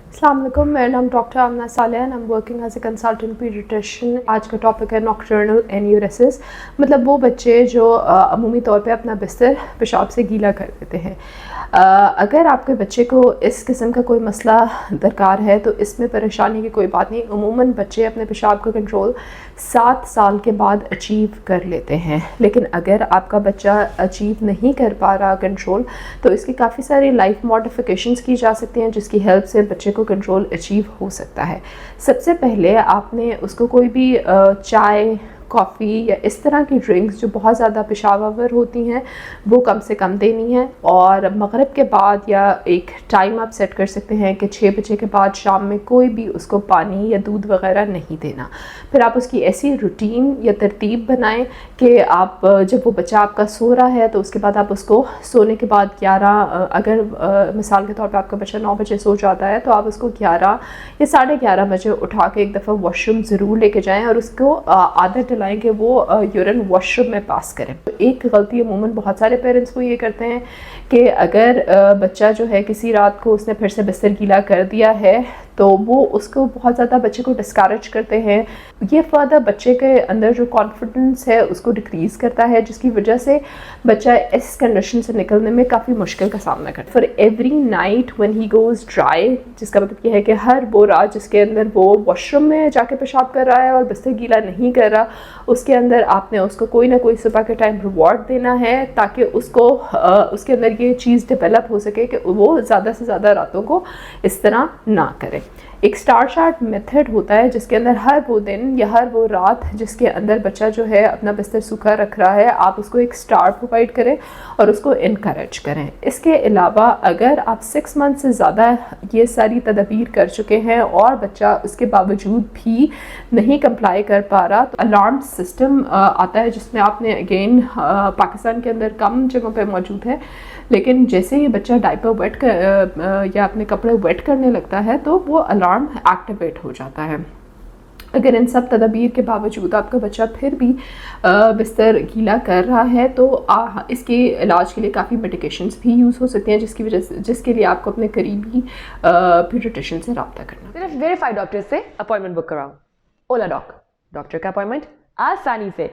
अस्सलाम वालेकुम, मेरा नाम doctor Amna Saleh and I am working as a consultant paediatrician. आज का टॉपिक है नॉक्टर्नल एन्यूरेसिस, मतलब वो बच्चे जो अमूमी तौर पे अपना बिस्तर पेशाब से गीला कर देते हैं। अगर आपके बच्चे को इस किस्म का कोई मसला दरकार है तो इसमें परेशानी की कोई बात नहीं। अमूमन बच्चे अपने पेशाब का कंट्रोल 7 साल के बाद अचीव कर लेते हैं, लेकिन अगर आपका बच्चा अचीव नहीं कर पा रहा कंट्रोल तो इसकी काफ़ी सारी लाइफ मॉडिफिकेशंस की जा सकती हैं जिसकी हेल्प से बच्चे को कंट्रोल अचीव हो सकता है। सबसे पहले आपने उसको कोई भी चाय, कॉफ़ी या इस तरह की ड्रिंक्स जो बहुत ज़्यादा पेशाब आवर होती हैं वो कम से कम देनी है। और मगरिब के बाद या एक टाइम आप सेट कर सकते हैं कि 6 बजे के बाद शाम में कोई भी उसको पानी या दूध वगैरह नहीं देना। फिर आप उसकी ऐसी रूटीन या तरतीब बनाएं कि आप जब वो बच्चा आपका सो रहा है तो उसके बाद आप उसको सोने के बाद 11, अगर मिसाल के तौर पर आपका बच्चा 9 बजे सो जाता है तो आप उसको 11 या 11:30 बजे उठा के एक दफ़ा वॉशरूम ज़रूर लेके जाएँ और उसको आदत दिलाएं कि वो यूरिन वॉशरूम में पास करें। तो एक गलती अमूमन बहुत सारे पेरेंट्स को ये करते हैं कि अगर बच्चा जो है किसी रात को उसने फिर से बिस्तर गीला कर दिया है तो वो उसको बहुत ज़्यादा बच्चे को डिस्करेज करते हैं। ये फर्दर बच्चे के अंदर जो कॉन्फिडेंस है उसको डिक्रीज़ करता है, जिसकी वजह से बच्चा इस कंडीशन से निकलने में काफ़ी मुश्किल का सामना करता है। For every night when he goes dry, जिसका मतलब ये है कि हर वो रात जिसके अंदर वो वॉशरूम में जाके पेशाब कर रहा है और बिस्तर गीला नहीं कर रहा, उसके अंदर आपने उसको कोई ना कोई सुबह के टाइम रिवॉर्ड देना है ताकि उसको उसके अंदर ये चीज़ डेवलप हो सके कि वो ज़्यादा से ज़्यादा रातों को इस तरह ना करे। एक स्टार चार्ट मेथड होता है जिसके अंदर हर वो दिन या हर वो रात जिसके अंदर बच्चा जो है अपना बिस्तर सूखा रख रहा है आप उसको एक स्टार प्रोवाइड करें और उसको इनकरेज करें। इसके अलावा अगर आप 6 मंथ से ज़्यादा ये सारी तदबीर कर चुके हैं और बच्चा उसके बावजूद भी नहीं कंप्लाई कर पा रहा तो अलार्म सिस्टम आता है जिसमें आपने अगेन पाकिस्तान के अंदर कम जगहों पे मौजूद है, लेकिन जैसे ही बच्चा डायपर वेट कर या अपने कपड़े वेट करने लगता है तो वो अलार्म एक्टिवेट हो जाता है। अगर इन सब तदबीर के बावजूद आपका बच्चा फिर भी बिस्तर गीला कर रहा है तो इसके इलाज के लिए काफ़ी मेडिकेशंस भी यूज़ हो सकती हैं जिसके लिए आपको अपने करीबी पीडियाट्रिशियन से रब्ता करना। सिर्फ वेरीफाइड डॉक्टर से अपॉइंटमेंट बुक कराओ। ओला डॉक, डॉक्टर का अपॉइंटमेंट आसानी से।